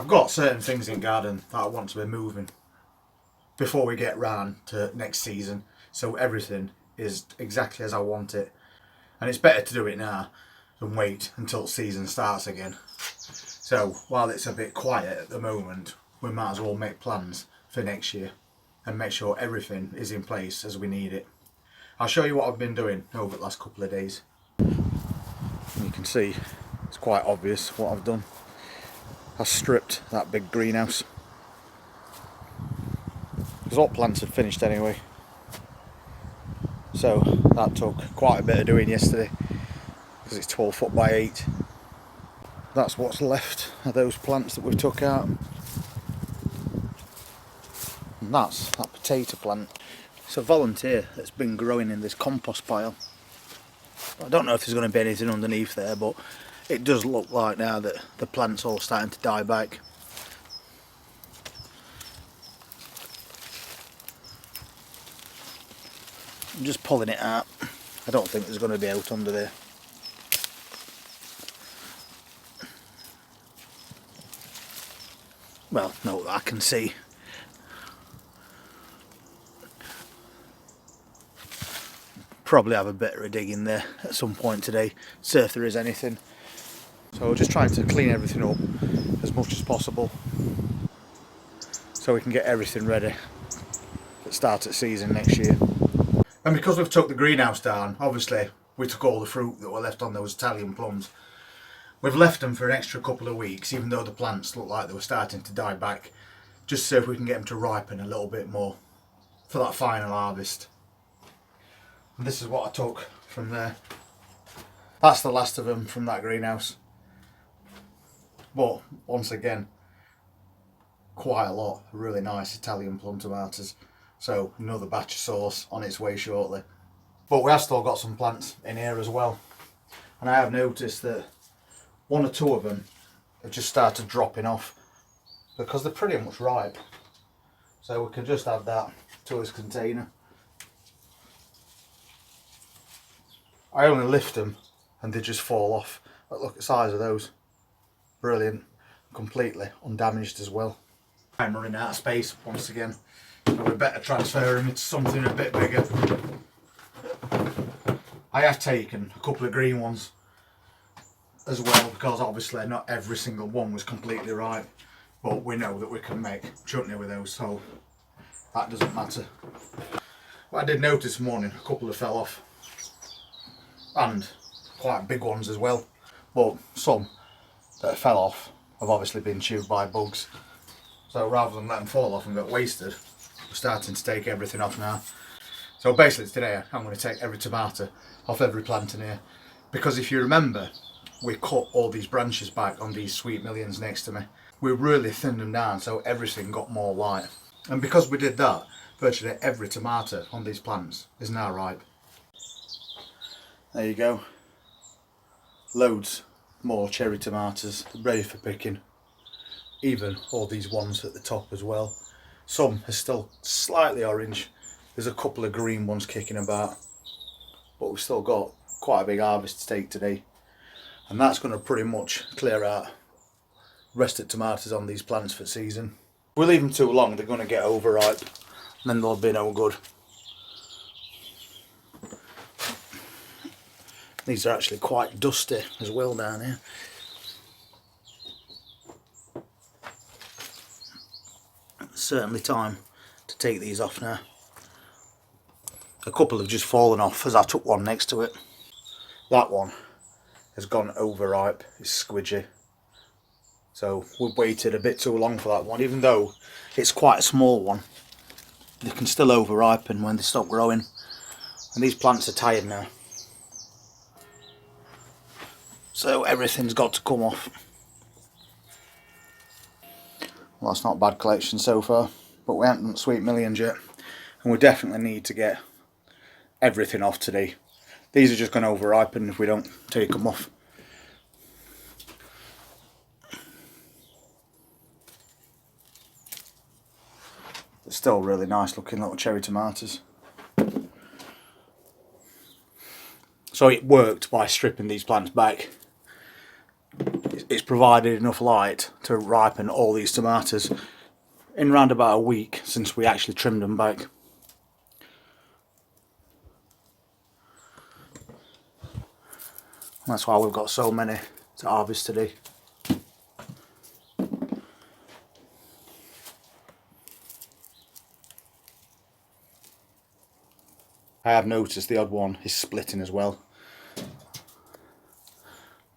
I've got certain things in garden that I want to be moving before we get round to next season, so everything is exactly as I want it. And it's better to do it now than wait until season starts again. So while it's a bit quiet at the moment, we might as well make plans for next year and make sure everything is in place as we need it. I'll show you what I've been doing over the last couple of days. You can see it's quite obvious what I've done. I stripped that big greenhouse because all plants had finished anyway. So that took quite a bit of doing yesterday because it's 12 foot by 8. That's what's left of those plants that we took out. And that's that potato plant. It's a volunteer that's been growing in this compost pile. I don't know if there's going to be anything underneath there, but it does look like now that the plant's all starting to die back. I'm just pulling it out. I don't think there's going to be out under there. Well, no, I can see. Probably have a bit of a dig in there at some point today, see if there is anything. So we're just trying to clean everything up as much as possible so we can get everything ready at start of season next year. And because we've took the greenhouse down, obviously we took all the fruit that were left on those Italian plums. We've left them for an extra couple of weeks, even though the plants look like they were starting to die back, just so if we can get them to ripen a little bit more for that final harvest. And this is what I took from there. That's the last of them from that greenhouse. But once again, quite a lot of really nice Italian plum tomatoes. So another batch of sauce on its way shortly. But we have still got some plants in here as well. And I have noticed that one or two of them have just started dropping off because they're pretty much ripe. So we can just add that to this container. I only lift them and they just fall off. But look at the size of those. Brilliant. Completely undamaged as well. I'm running out of space once again. So we better transfer them into something a bit bigger. I have taken a couple of green ones as well because obviously not every single one was completely ripe. But we know that we can make chutney with those, so that doesn't matter. What I did notice this morning, a couple have fell off. And quite big ones as well, but some that fell off have obviously been chewed by bugs. So rather than let them fall off and get wasted, we're starting to take everything off now. So basically today I'm going to take every tomato off every plant in here, because if you remember, we cut all these branches back on these sweet millions next to me. We really thinned them down so everything got more white, and because we did that, virtually every tomato on these plants is now ripe. There you go, loads more cherry tomatoes ready for picking, even all these ones at the top as well. Some are still slightly orange, there's a couple of green ones kicking about, but we've still got quite a big harvest to take today, and that's going to pretty much clear out rest of tomatoes on these plants for season. If we leave them too long they're going to get overripe and then they'll be no good. These are actually quite dusty as well down here. It's certainly time to take these off now. A couple have just fallen off as I took one next to it. That one has gone overripe, it's squidgy. So we've waited a bit too long for that one, even though it's quite a small one. They can still overripen when they stop growing. And these plants are tired now. So everything's got to come off. Well, that's not a bad collection so far, but we haven't done sweet millions yet, and we definitely need to get everything off today. These are just going to overripen if we don't take them off. They're still really nice looking little cherry tomatoes. So it worked by stripping these plants back. it's provided enough light to ripen all these tomatoes in round about a week since we actually trimmed them back. That's why we've got so many to harvest today. I have noticed the odd one is splitting as well,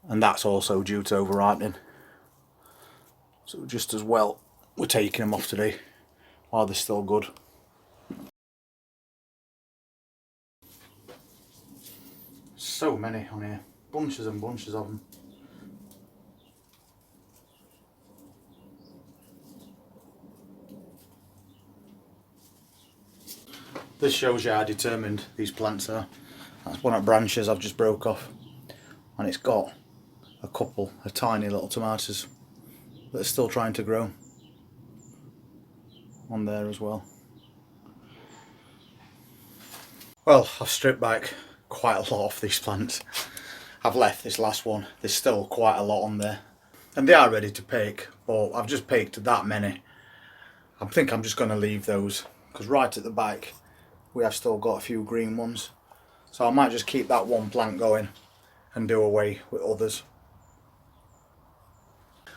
and that's also due to over-ripening. So just as well we're taking them off today while they're still good. So many on here, bunches and bunches of them. This shows you how determined these plants are. That's one of the branches I've just broke off, and it's got a couple of tiny little tomatoes that are still trying to grow on there as well. Well, I've stripped back quite a lot off these plants. I've left this last one, there's still quite a lot on there, and they are ready to pick, but I've just picked that many. I think I'm just going to leave those, because right at the back we have still got a few green ones, so I might just keep that one plant going and do away with others.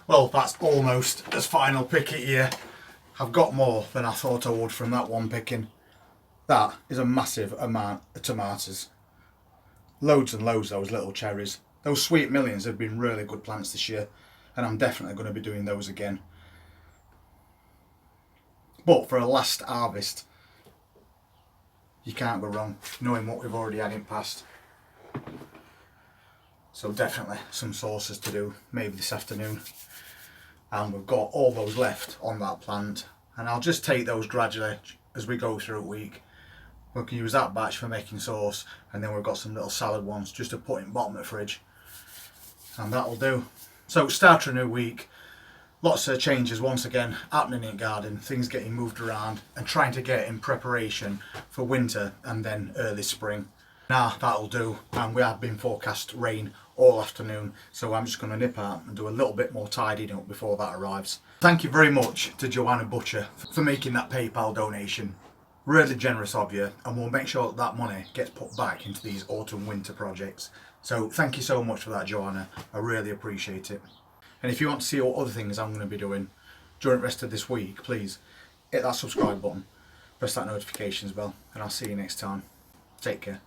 Well, that's almost as final pick it here. I've got more than I thought I would from that one picking. That is a massive amount of tomatoes. Loads and loads of those little cherries. Those Sweet Millions have been really good plants this year, and I'm definitely going to be doing those again. But for a last harvest, you can't go wrong knowing what we've already had in past. So definitely some sauces to do, maybe this afternoon. And we've got all those left on that plant, and I'll just take those gradually as we go through a week. We can use that batch for making sauce, and then we've got some little salad ones just to put in the bottom of the fridge, and that'll do. So start a new week. Lots of changes once again happening in garden, things getting moved around and trying to get in preparation for winter and then early spring. Now that'll do, and we have been forecast rain all afternoon, so I'm just going to nip out and do a little bit more tidying up before that arrives. Thank you very much to Joanna Butcher for making that PayPal donation. Really generous of you, and we'll make sure that that money gets put back into these autumn winter projects. So thank you so much for that, Joanna. I really appreciate it. And if you want to see what other things I'm going to be doing during the rest of this week, please hit that subscribe button, press that notifications bell, and I'll see you next time. Take care.